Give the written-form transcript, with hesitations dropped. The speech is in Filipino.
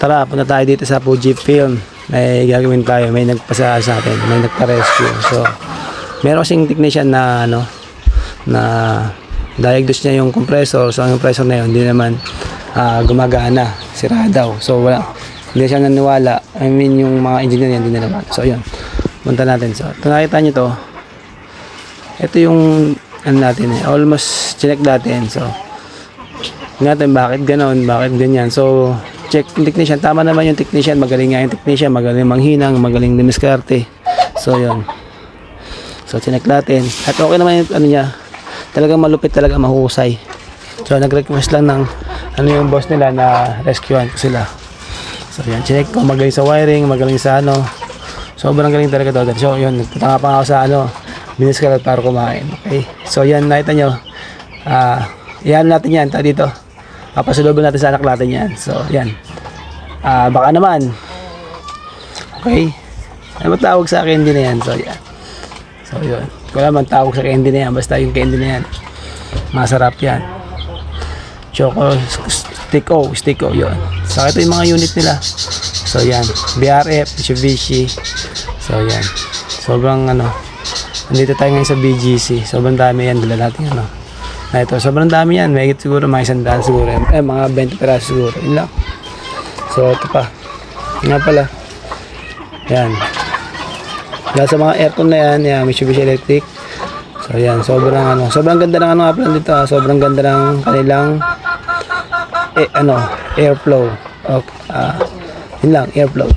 tara, punta tayo dito sa Fujifilm. May gagawin tayo, may nagpasa sa atin, may nagpa-rescue. So, meron kasing technician na na diagnose niya yung compressor. So, ang compressor na yun, hindi naman gumagana, sira daw. So, hindi siya naniwala. I mean, yung mga engineer yan, hindi na naman. So, yun, punta natin. So, ito nakita nyo to. Ito yung natin almost check natin. So, natin bakit ganon, bakit ganyan. So, check yung technician. Tama naman yung technician. Magaling nga yung technician. Magaling manghinang. Magaling dumiskarte. So, yun. So, chinek natin. At okay naman yung niya. Talagang malupit, talaga mahusay. So, nag-request lang ng yung boss nila na rescuean ko sila. So, yan. Chinek ko. Magaling sa wiring. Magaling sa sobrang galing talaga doon. So, yun. Nagpunta pa ako sa biniskarte para kumain. Okay. So, yan. Nakita nyo. Yan natin yan. Tayo dito. Papasulubin natin sa anak natin yan. So, yan. Baka naman. Okay. Ano tawag sa candy na yan? So, yan. So, yun. Wala man tawag sa candy na yan. Basta yung candy na yan. Masarap yan. Choco Stick-O, yun. So, ito yung mga unit nila. So, yan. BRF, Mitsubishi. So, yan. Sobrang nandito tayo ngayon sa BGC. Sobrang dami yan. Dala natin na ito, sobrang dami yan. May siguro mga 100 siguro. Mga 20 peraso siguro. Yun lang. So, ito pa. Nga pala. Yan. Dahil sa mga aircon na yan, Mitsubishi Electric. So, yan. Sobrang ganda ng plan dito. Sobrang ganda ng kanilang airflow. Okay. Yun lang, airflow.